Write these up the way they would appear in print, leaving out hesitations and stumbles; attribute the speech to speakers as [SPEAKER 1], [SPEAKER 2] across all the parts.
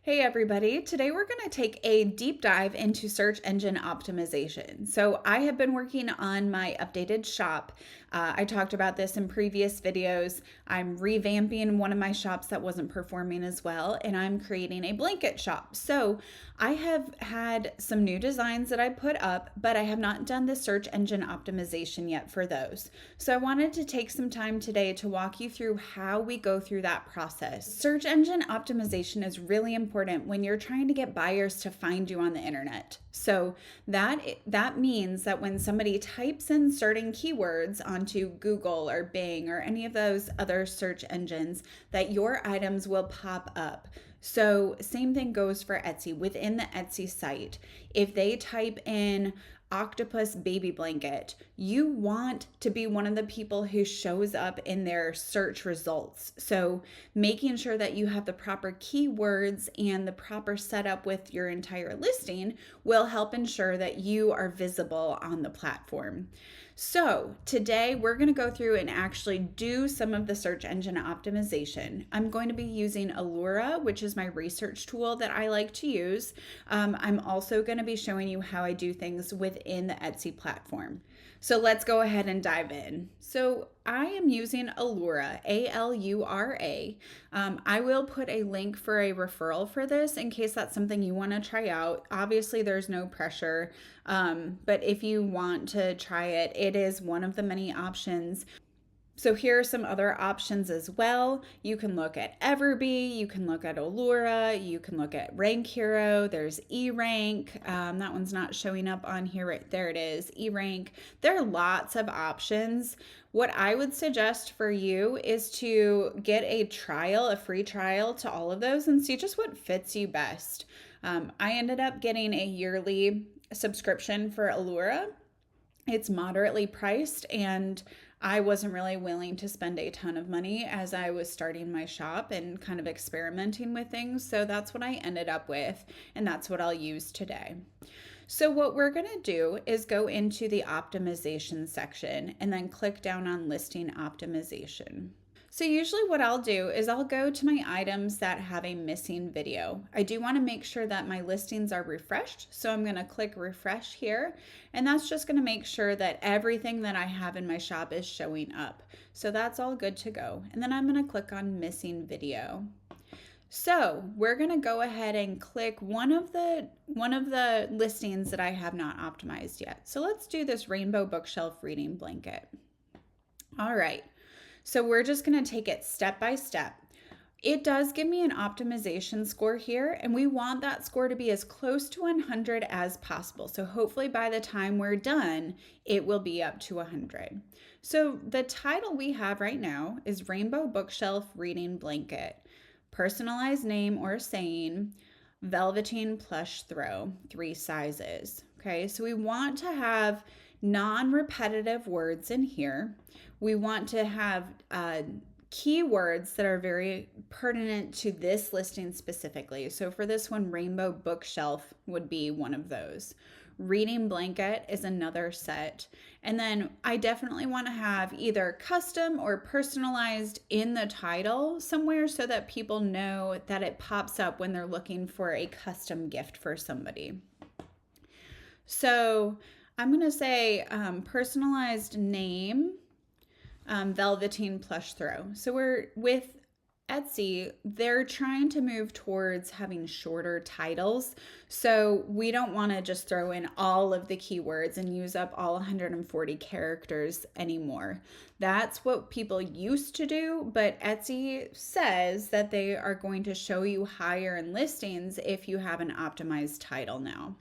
[SPEAKER 1] Hey everybody, today we're going to take a deep dive into search engine optimization. So I have been working on my updated shop. I talked about this in previous videos. I'm revamping one of my shops that wasn't performing as well, and I'm creating a blanket shop. So I have had some new designs that I put up, but I have not done the search engine optimization yet for those. So I wanted to take some time today to walk you through how we go through that process. Search engine optimization is really important when you're trying to get buyers to find you on the internet. So that means that when somebody types in certain keywords onto Google or Bing or any of those other search engines, that your items will pop up. So same thing goes for Etsy. Within the Etsy site, if they type in octopus baby blanket, you want to be one of the people who shows up in their search results. So making sure that you have the proper keywords and the proper setup with your entire listing will help ensure that you are visible on the platform. So today we're going to go through and actually do some of the search engine optimization. I'm going to be using Alura, which is my research tool that I like to use. I'm also going to be showing you how I do things within the Etsy platform. So let's go ahead and dive in. So I am using Alura, A-L-U-R-A. I will put a link for a referral for this in case that's something you want to try out. Obviously, there's no pressure, but if you want to try it, it is one of the many options. So here are some other options as well. You can look at Everbee, you can look at Alura, you can look at Rank Hero, there's eRank. That one's not showing up on here, right there it is, eRank. There are lots of options. What I would suggest for you is to get a trial, a free trial to all of those and see just what fits you best. I ended up getting a yearly subscription for Alura. It's moderately priced, and I wasn't really willing to spend a ton of money as I was starting my shop and kind of experimenting with things. So that's what I ended up with, and that's what I'll use today. So what we're going to do is go into the optimization section and then click down on listing optimization. So usually what I'll do is I'll go to my items that have a missing video. I do want to make sure that my listings are refreshed. So I'm going to click refresh here, and that's just going to make sure that everything that I have in my shop is showing up. So that's all good to go. And then I'm going to click on missing video. So we're going to go ahead and click one of the listings that I have not optimized yet. So let's do this rainbow bookshelf reading blanket. All right. So we're just going to take it step by step. It does give me an optimization score here, and we want that score to be as close to 100 as possible. So hopefully by the time we're done, it will be up to 100. So the title we have right now is Rainbow Bookshelf Reading Blanket, personalized name or saying, velveteen plush throw, 3 sizes. Okay, so we want to have non-repetitive words in here. We want to have keywords that are very pertinent to this listing specifically. So for this one, rainbow bookshelf would be one of those. Reading blanket is another set. And then I definitely want to have either custom or personalized in the title somewhere so that people know that it pops up when they're looking for a custom gift for somebody. So I'm going to say personalized name, velveteen plush throw. So we're with Etsy, they're trying to move towards having shorter titles. So we don't want to just throw in all of the keywords and use up all 140 characters anymore. That's what people used to do, but Etsy says that they are going to show you higher in listings if you have an optimized title now.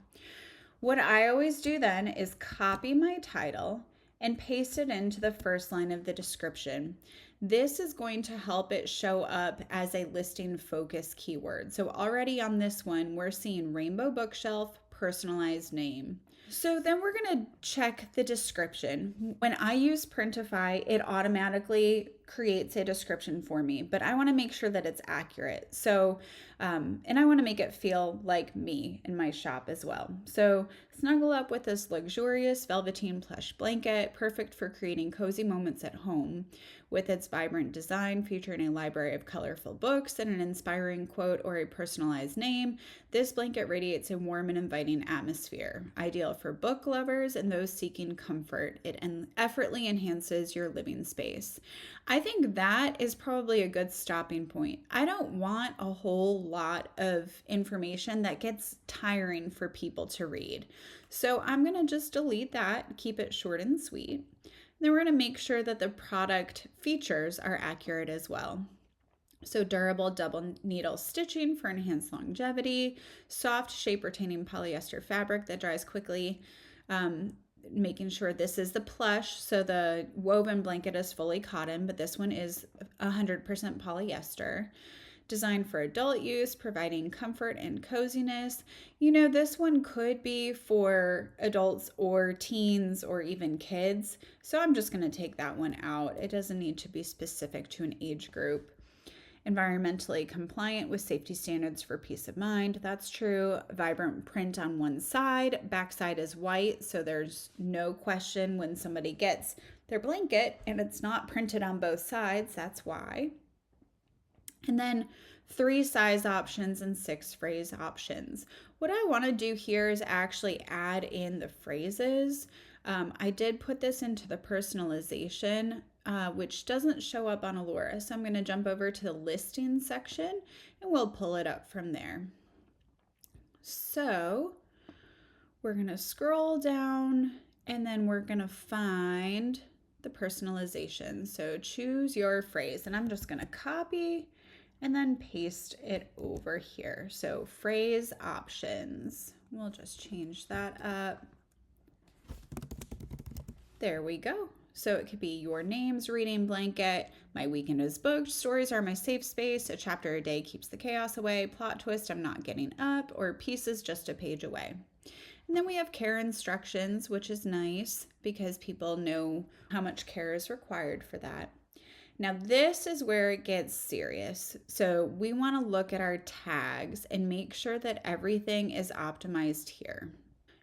[SPEAKER 1] What I always do then is copy my title and paste it into the first line of the description. This is going to help it show up as a listing focus keyword. So already on this one, we're seeing rainbow bookshelf, personalized name. So then we're going to check the description. When I use Printify, it automatically creates a description for me, but I want to make sure that it's accurate. So, and I want to make it feel like me in my shop as well. So snuggle up with this luxurious velveteen plush blanket, perfect for creating cozy moments at home. With its vibrant design featuring a library of colorful books and an inspiring quote or a personalized name, this blanket radiates a warm and inviting atmosphere, ideal for book lovers and those seeking comfort. It effortlessly enhances your living space. I think that is probably a good stopping point. I don't want a whole lot of information that gets tiring for people to read. So I'm going to just delete that, keep it short and sweet. Then we're going to make sure that the product features are accurate as well. So durable double needle stitching for enhanced longevity, soft shape retaining polyester fabric that dries quickly, making sure this is the plush. So the woven blanket is fully cotton, but this one is 100% polyester. Designed for adult use, providing comfort and coziness. This one could be for adults or teens or even kids. So I'm just going to take that one out. It doesn't need to be specific to an age group. Environmentally compliant with safety standards for peace of mind. That's true. Vibrant print on one side. Backside is white, so there's no question when somebody gets their blanket and it's not printed on both sides. That's why. And then 3 size options and 6 phrase options. What I want to do here is actually add in the phrases. I did put this into the personalization, which doesn't show up on Alura. So I'm going to jump over to the listing section and we'll pull it up from there. So we're going to scroll down and then we're going to find the personalization. So choose your phrase, and I'm just going to copy and then paste it over here. So phrase options, we'll just change that up. There we go. So it could be your name's reading blanket, my weekend is booked, stories are my safe space, a chapter a day keeps the chaos away, plot twist I'm not getting up, or pieces just a page away. And then we have care instructions, which is nice because people know how much care is required for that. Now this is where it gets serious. So we want to look at our tags and make sure that everything is optimized here.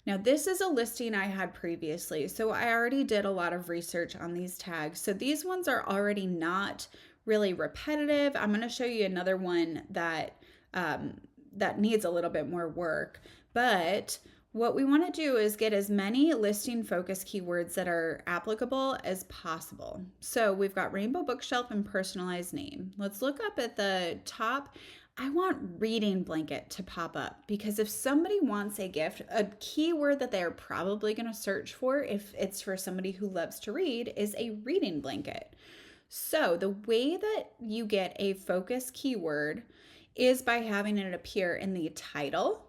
[SPEAKER 1] Now this is a listing I had previously, so I already did a lot of research on these tags. So these ones are already not really repetitive. I'm going to show you another one that needs a little bit more work, but what we want to do is get as many listing focus keywords that are applicable as possible. So we've got rainbow bookshelf and personalized name. Let's look up at the top. I want reading blanket to pop up because if somebody wants a gift, a keyword that they're probably going to search for if it's for somebody who loves to read is a reading blanket. So the way that you get a focus keyword is by having it appear in the title,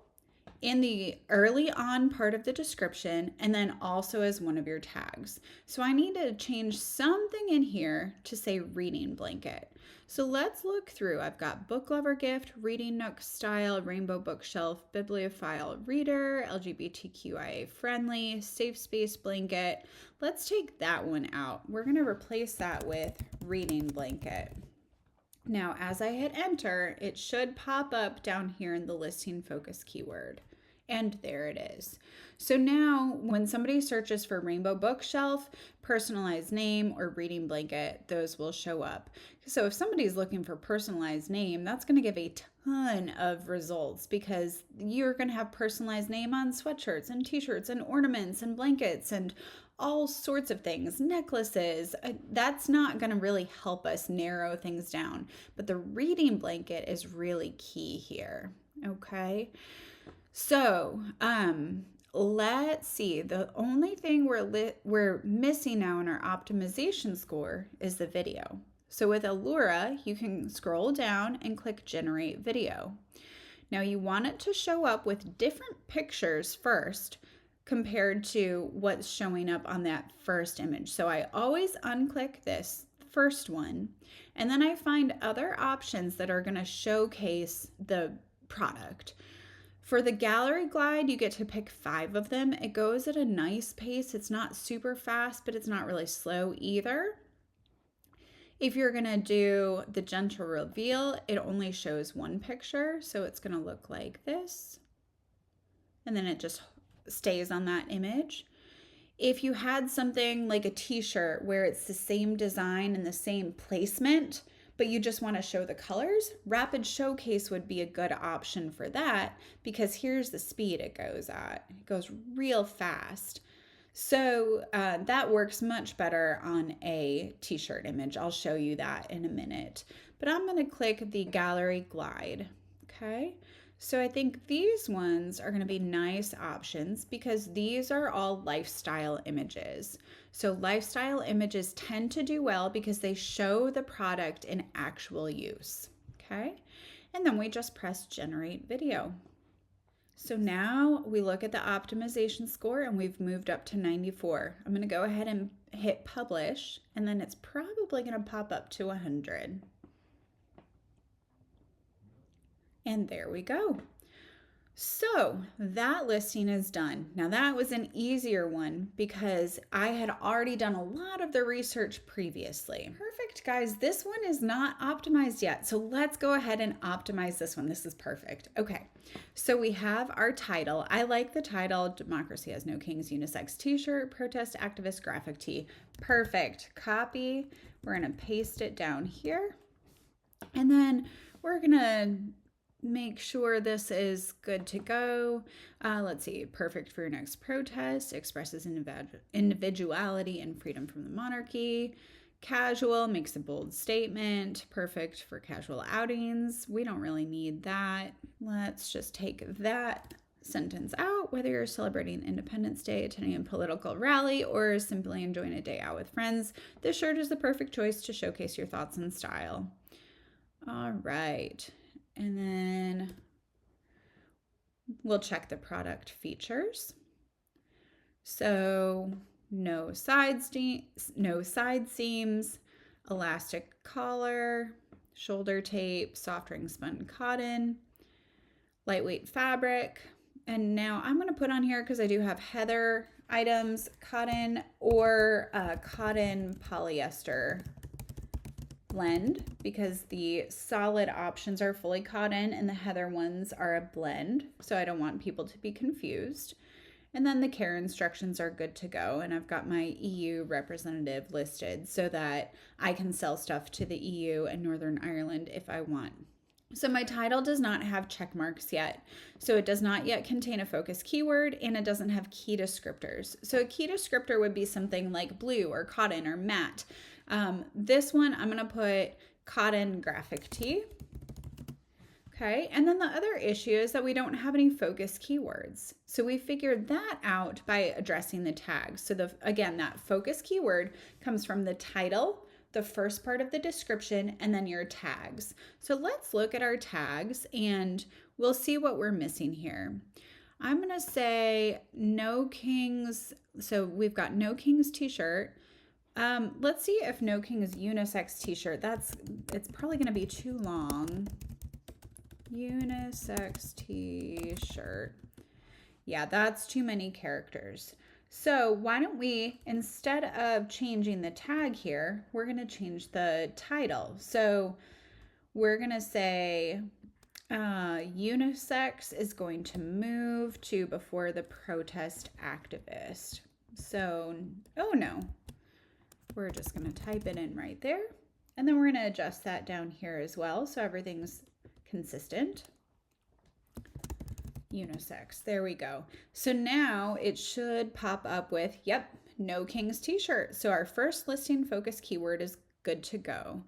[SPEAKER 1] in the early on part of the description, and then also as one of your tags. So I need to change something in here to say reading blanket. So let's look through. I've got book lover gift, reading nook style, rainbow bookshelf, bibliophile reader, LGBTQIA friendly, safe space blanket. Let's take that one out. We're going to replace that with reading blanket. Now, as I hit enter, it should pop up down here in the listing focus keyword. And there it is. So now when somebody searches for rainbow bookshelf, personalized name, or reading blanket, those will show up. So if somebody's looking for personalized name, that's going to give a ton of results because you're going to have personalized name on sweatshirts and t-shirts and ornaments and blankets and all sorts of things, necklaces. That's not going to really help us narrow things down, but the reading blanket is really key here. Okay. So, let's see. The only thing we're missing now in our optimization score is the video. So with Alura, you can scroll down and click generate video. Now you want it to show up with different pictures first compared to what's showing up on that first image. So I always unclick this first one, and then I find other options that are going to showcase the product. For the gallery glide, you get to pick 5 of them. It goes at a nice pace. It's not super fast, but it's not really slow either. If you're going to do the gentle reveal, it only shows 1 picture. So it's going to look like this. And then it just stays on that image. If you had something like a t-shirt where it's the same design and the same placement, but you just want to show the colors, Rapid Showcase would be a good option for that, because here's the speed it goes at. It goes real fast. So that works much better on a t-shirt image. I'll show you that in a minute. But I'm going to click the Gallery Glide. Okay. So I think these ones are going to be nice options because these are all lifestyle images. So lifestyle images tend to do well because they show the product in actual use. Okay. And then we just press Generate Video. So now we look at the optimization score and we've moved up to 94. I'm going to go ahead and hit publish, and then it's probably going to pop up to 100. And there we go. So that listing is done. Now that was an easier one because I had already done a lot of the research previously. Perfect, guys. This one is not optimized yet. So let's go ahead and optimize this one. This is perfect. Okay. So we have our title. I like the title, Democracy Has No Kings Unisex T-shirt, Protest Activist Graphic Tee. Perfect. Copy. We're going to paste it down here. And then we're going to make sure this is good to go. Let's see. Perfect for your next protest. Expresses individuality and freedom from the monarchy. Casual, makes a bold statement. Perfect for casual outings. We don't really need that. Let's just take that sentence out. Whether you're celebrating Independence Day, attending a political rally, or simply enjoying a day out with friends, this shirt is the perfect choice to showcase your thoughts and style. All right. And then we'll check the product features. So no side seams, elastic collar, shoulder tape, soft ring spun cotton, lightweight fabric. And now I'm going to put on here, because I do have heather items, cotton or cotton polyester blend, because the solid options are fully cotton and the heather ones are a blend. So I don't want people to be confused. And then the care instructions are good to go. And I've got my EU representative listed so that I can sell stuff to the EU and Northern Ireland if I want. So my title does not have check marks yet. So it does not yet contain a focus keyword, and it doesn't have key descriptors. So a key descriptor would be something like blue or cotton or matte. This one, I'm going to put cotton graphic tee. Okay. And then the other issue is that we don't have any focus keywords. So we figured that out by addressing the tags. So again, that focus keyword comes from the title, the first part of the description, and then your tags. So let's look at our tags and we'll see what we're missing here. I'm going to say No Kings. So we've got No Kings t-shirt. Let's see if No Kings unisex t-shirt. It's probably going to be too long. Unisex t-shirt. Yeah, that's too many characters. So why don't we, instead of changing the tag here, we're going to change the title. So we're going to say unisex is going to move to before the protest activist. So, oh no, we're just going to type it in right there. And then we're going to adjust that down here as well, so everything's consistent. Unisex. There we go. So now it should pop up with, yep, No Kings t-shirt. So our first listing focus keyword is good to go.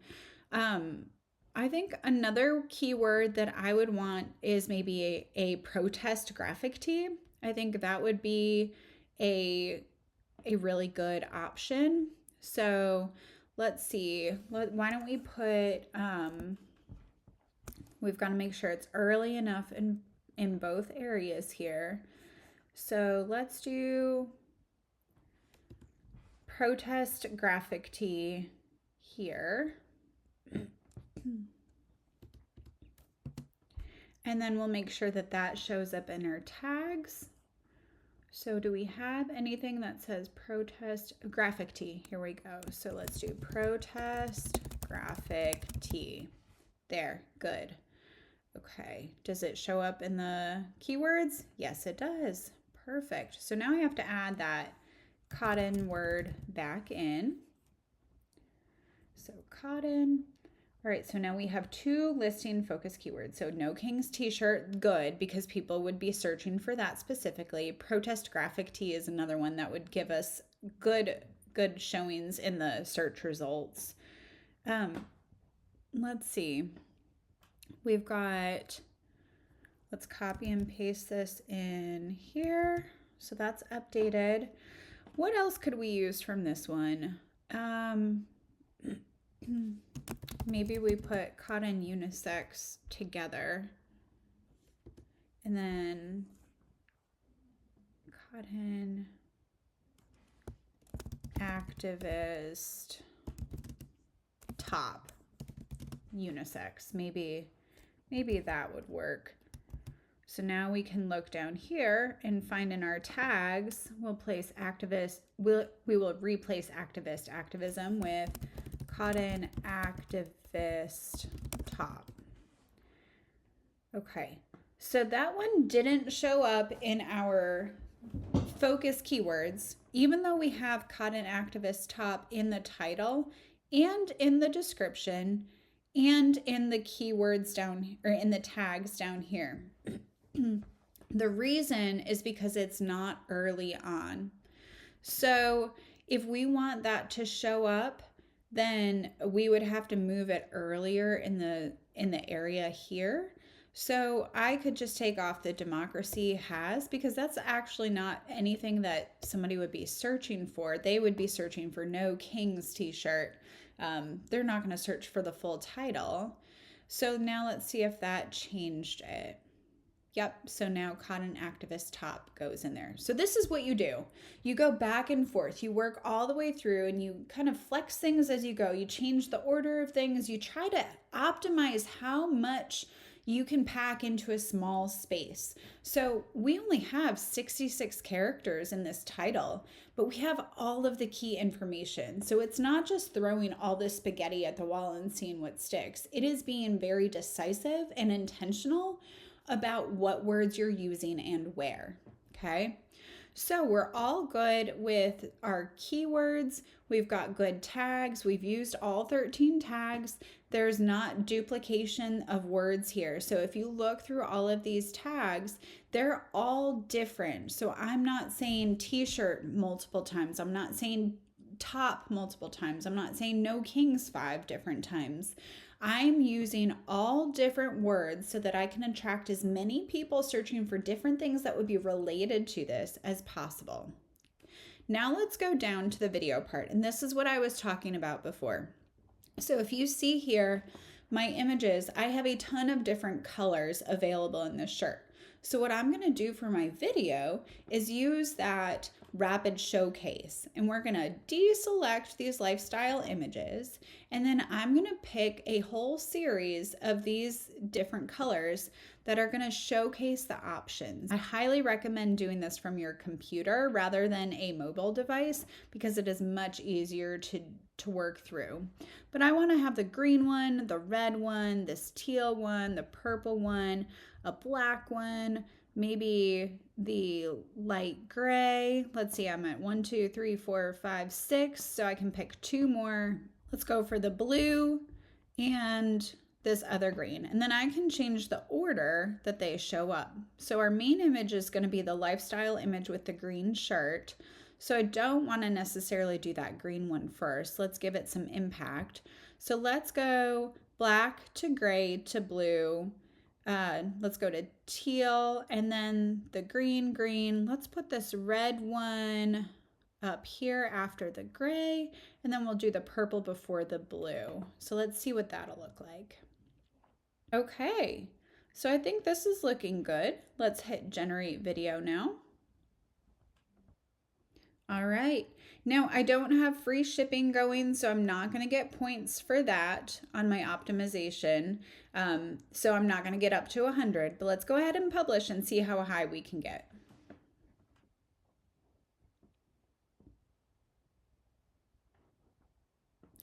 [SPEAKER 1] I think another keyword that I would want is maybe a protest graphic tee. I think that would be a really good option. So let's see. Why don't we put, we've got to make sure it's early enough in both areas here. So let's do protest graphic tee here. And then we'll make sure that that shows up in our tags. So do we have anything that says protest graphic tee? Here we go. So let's do protest graphic tee. There, good. Okay, does it show up in the keywords? Yes, it does. Perfect. So now I have to add that cotton word back in. So cotton. All right, so now we have 2 listing focus keywords. So no king's t-shirt, good, because people would be searching for that specifically. Protest graphic tee is another one that would give us good showings in the search results. Let's see. We've got, let's copy and paste this in here. So that's updated. What else could we use from this one? Maybe we put cotton unisex together, and then cotton activist top unisex. Maybe that would work. So now we can look down here and find in our tags, we'll place activist, we will replace activist activism with cotton activist top. Okay, so that one didn't show up in our focus keywords, even though we have cotton activist top in the title and in the description and in the keywords down, or in the tags down here. The reason is because it's not early on. So if we want that to show up, then we would have to move it earlier in the area here. So I could just take off the democracy has, because that's actually not anything that somebody would be searching for. They would be searching for no king's t-shirt. They're not going to search for the full title. So now let's see if that changed it. Yep, so now cotton activist top goes in there. So this is what you do. You go back and forth. You work all the way through and you kind of flex things as you go. You change the order of things. You try to optimize how much you can pack into a small space. So we only have 66 characters in this title, but we have all of the key information. So it's not just throwing all this spaghetti at the wall and seeing what sticks. It is being very decisive and intentional about what words you're using and where, okay? So we're all good with our keywords. We've got good tags. We've used all 13 tags. There's not duplication of words here. So if you look through all of these tags, they're all different. So I'm not saying t-shirt multiple times. I'm not saying top multiple times. I'm not saying no kings 5 different times. I'm using all different words so that I can attract as many people searching for different things that would be related to this as possible. Now let's go down to the video part. And this is what I was talking about before. So if you see here, my images, I have a ton of different colors available in this shirt. So what I'm going to do for my video is use that rapid showcase, and we're going to deselect these lifestyle images, and then I'm going to pick a whole series of these different colors that are going to showcase the options. I highly recommend doing this from your computer rather than a mobile device because it is much easier to work through. But I want to have the green one, the red one, this teal one, the purple one, a black one, maybe the light gray. Let's see, I'm at 1, 2, 3, 4, 5, 6, so I can pick 2 more. Let's go for the blue and this other green, and then I can change the order that they show up. So our main image is going to be the lifestyle image with the green shirt. So I don't want to necessarily do that green one first. Let's give it some impact. So let's go black to gray to blue. Let's go to teal and then the green. Let's put this red one up here after the gray, and then we'll do the purple before the blue. So let's see what that'll look like. Okay, so I think this is looking good. Let's hit generate video now. All right, now I don't have free shipping going, so I'm not going to get points for that on my optimization. So I'm not going to get up to 100, but let's go ahead and publish and see how high we can get.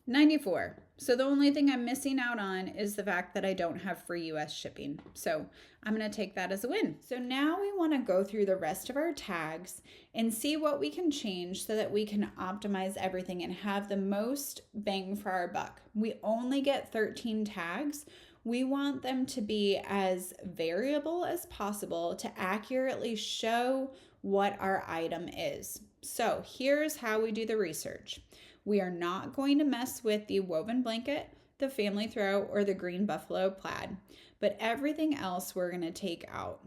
[SPEAKER 1] $94. So the only thing I'm missing out on is the fact that I don't have free US shipping. So I'm going to take that as a win. So now we want to go through the rest of our tags and see what we can change so that we can optimize everything and have the most bang for our buck. We only get 13 tags. We want them to be as variable as possible to accurately show what our item is. So here's how we do the research. We are not going to mess with the woven blanket, the family throw, or the green buffalo plaid, but everything else we're going to take out.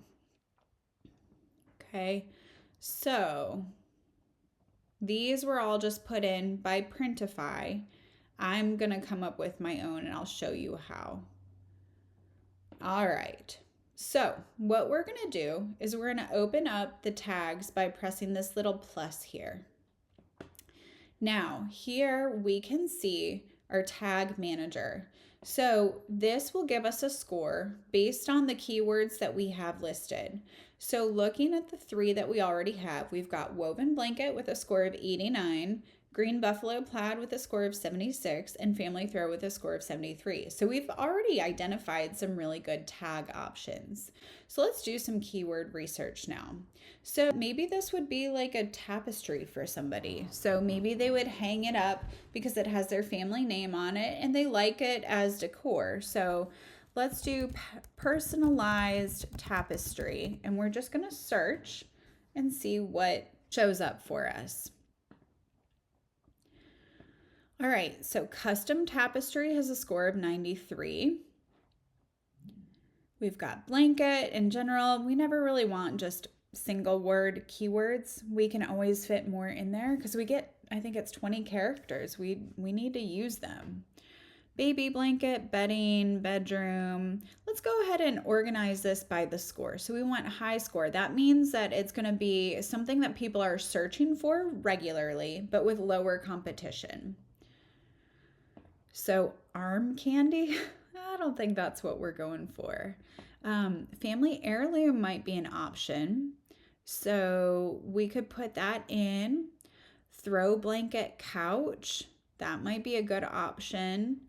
[SPEAKER 1] Okay, so these were all just put in by Printify. I'm going to come up with my own and I'll show you how. All right, so what we're going to do is we're going to open up the tags by pressing this little plus here. Now, here we can see our tag manager. So this will give us a score based on the keywords that we have listed. So looking at the 3 that we already have, we've got woven blanket with a score of 89, green buffalo plaid with a score of 76, and family throw with a score of 73. So we've already identified some really good tag options. So let's do some keyword research now. So maybe this would be like a tapestry for somebody. So maybe they would hang it up because it has their family name on it and they like it as decor. So let's do personalized tapestry, and we're just going to search and see what shows up for us. All right, so custom tapestry has a score of 93. We've got blanket in general. We never really want just single word keywords. We can always fit more in there because we get, I think it's 20 characters. We need to use them. Baby blanket, bedding, bedroom. Let's go ahead and organize this by the score. So we want high score. That means that it's going to be something that people are searching for regularly, but with lower competition. So arm candy, I don't think that's what we're going for. Family heirloom might be an option. So we could put that in. Throw blanket couch, that might be a good option.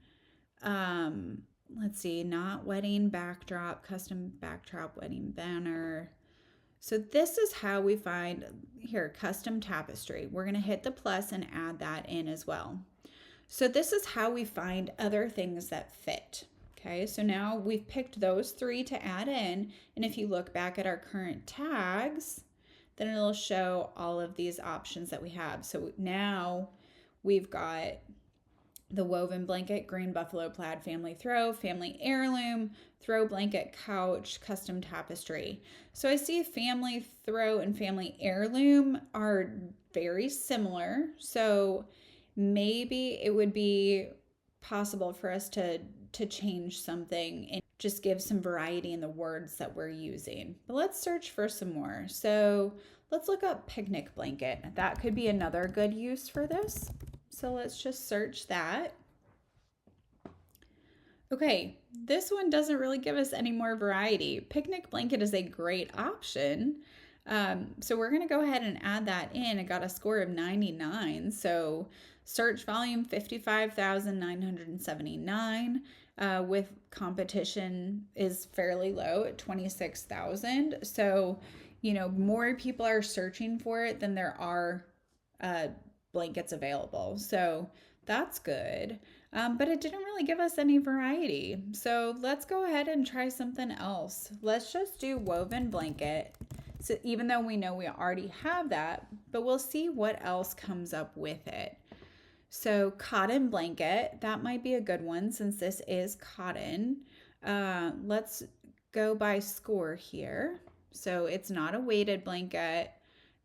[SPEAKER 1] Let's see, not wedding backdrop, custom backdrop, wedding banner. So this is how we find here, custom tapestry. We're going to hit the plus and add that in as well. So this is how we find other things that fit. Okay, so now we've picked those 3 to add in. And if you look back at our current tags, then it'll show all of these options that we have. So now we've got the woven blanket, green buffalo plaid, family throw, family heirloom, throw blanket couch, custom tapestry. So I see family throw and family heirloom are very similar. So maybe it would be possible for us to change something and just give some variety in the words that we're using. But let's search for some more. So let's look up picnic blanket. That could be another good use for this. So let's just search that. Okay, this one doesn't really give us any more variety. Picnic blanket is a great option. So we're going to go ahead and add that in. It got a score of 99. So search volume 55,979 with competition is fairly low at 26,000. So, you know, more people are searching for it than there are blankets available. So that's good. But it didn't really give us any variety. So let's go ahead and try something else. Let's just do woven blanket. So even though we know we already have that, but we'll see what else comes up with it. So cotton blanket, that might be a good one since this is cotton. Let's go by score here. So it's not a weighted blanket.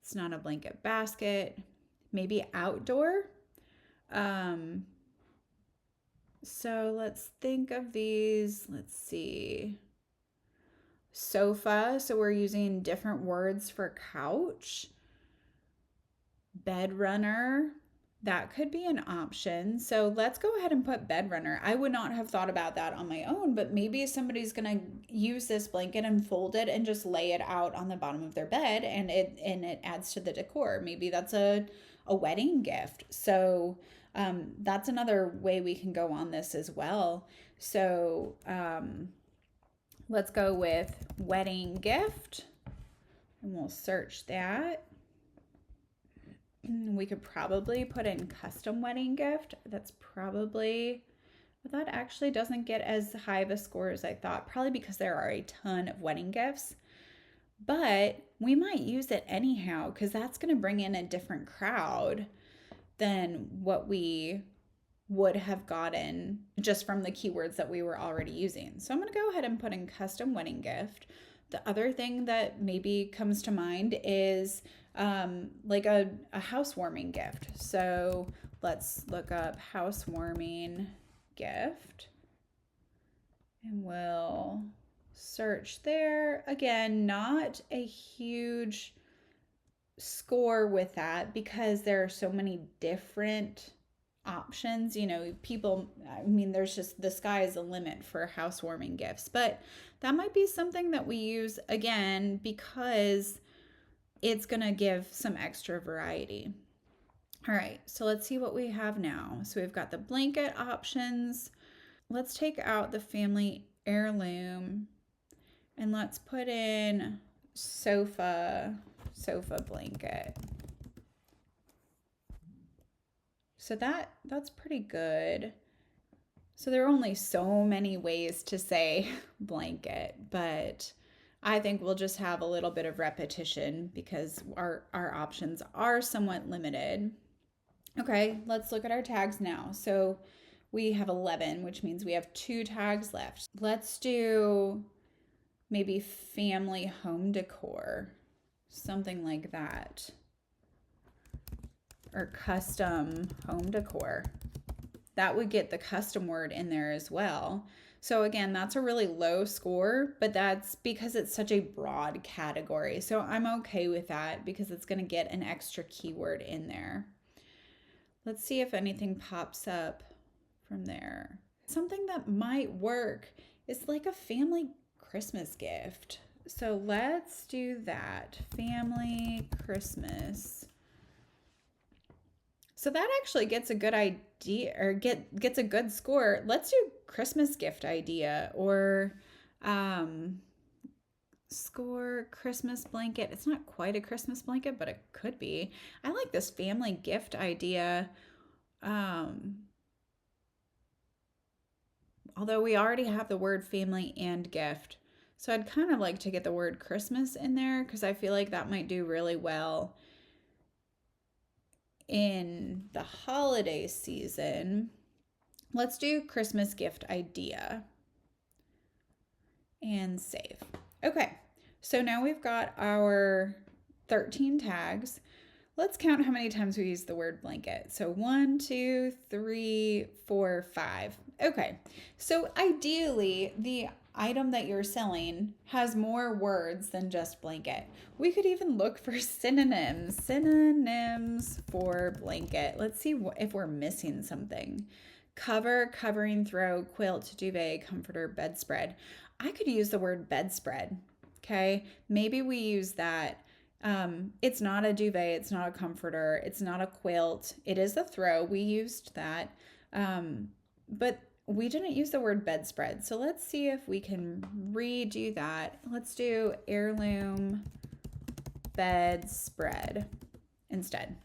[SPEAKER 1] It's not a blanket basket. Maybe outdoor. So let's think of these. Let's see. Sofa, so we're using different words for couch. Bed runner, that could be an option. So let's go ahead and put bed runner. I would not have thought about that on my own, but maybe somebody's gonna use this blanket and fold it and just lay it out on the bottom of their bed, and it adds to the decor. Maybe that's a wedding gift. So That's another way we can go on this as well. So let's go with wedding gift, and we'll search that. We could probably put in custom wedding gift. That's probably, but that actually doesn't get as high of a score as I thought, probably because there are a ton of wedding gifts. But we might use it anyhow because that's going to bring in a different crowd than what we would have gotten just from the keywords that we were already using. So I'm going to go ahead and put in custom wedding gift. The other thing that maybe comes to mind is like a housewarming gift. So let's look up housewarming gift and we'll search there. Again, not a huge score with that because there are so many different options. People, I mean, there's just, the sky is the limit for housewarming gifts, but that might be something that we use again because it's going to give some extra variety. All right, so let's see what we have now. So we've got the blanket options. Let's take out the family heirloom and let's put in sofa blanket. So that's pretty good. So there are only so many ways to say blanket, but I think we'll just have a little bit of repetition because our options are somewhat limited. Okay, let's look at our tags now. So we have 11, which means we have 2 tags left. Let's do maybe family home decor, something like that. Or custom home decor. That would get the custom word in there as well. So again, that's a really low score, but that's because it's such a broad category. So I'm okay with that because it's going to get an extra keyword in there. Let's see if anything pops up from there. Something that might work is like a family Christmas gift. So let's do that. Family Christmas. So that actually gets a good idea, or gets a good score. Let's do Christmas gift idea, or score Christmas blanket. It's not quite a Christmas blanket, but it could be. I like this family gift idea. Although we already have the word family and gift. So I'd kind of like to get the word Christmas in there because I feel like that might do really well in the holiday season. Let's do Christmas gift idea and save. Okay, so now we've got our 13 tags. Let's count how many times we use the word blanket. So 1, 2, 3, 4, 5. Okay, so ideally the item that you're selling has more words than just blanket. We could even look for synonyms for blanket. Let's see if we're missing something. Cover, covering, throw, quilt, duvet, comforter, bedspread. I could use the word bedspread. Okay, maybe we use that. It's not a duvet, it's not a comforter, it's not a quilt. It is a throw. We used that. But we didn't use the word bedspread. So let's see if we can redo that. Let's do heirloom bedspread instead.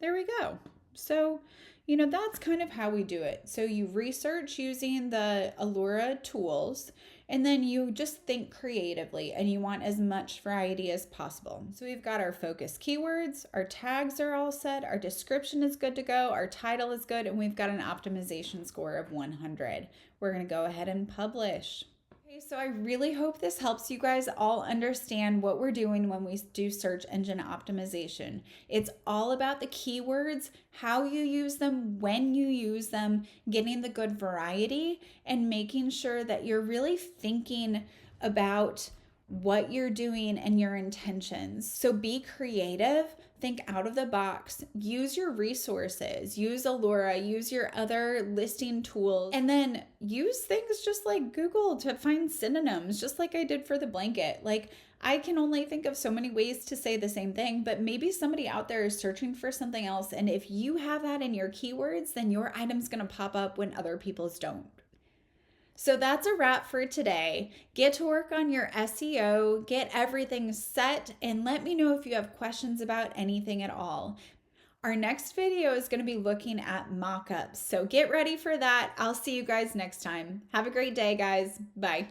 [SPEAKER 1] There we go. So, that's kind of how we do it. So you research using the Alura tools, and then you just think creatively and you want as much variety as possible. So we've got our focus keywords, our tags are all set, our description is good to go, our title is good, and we've got an optimization score of 100. We're going to go ahead and publish. Okay, so I really hope this helps you guys all understand what we're doing when we do search engine optimization. It's all about the keywords, how you use them, when you use them, getting the good variety, and making sure that you're really thinking about what you're doing and your intentions. So be creative. think out of the box, use your resources, use Alura, use your other listing tools, and then use things just like Google to find synonyms, just like I did for the blanket. Like, I can only think of so many ways to say the same thing, but maybe somebody out there is searching for something else. And if you have that in your keywords, then your item's going to pop up when other people's don't. So that's a wrap for today. Get to work on your SEO, get everything set, and let me know if you have questions about anything at all. Our next video is going to be looking at mock-ups. So get ready for that. I'll see you guys next time. Have a great day, guys. Bye.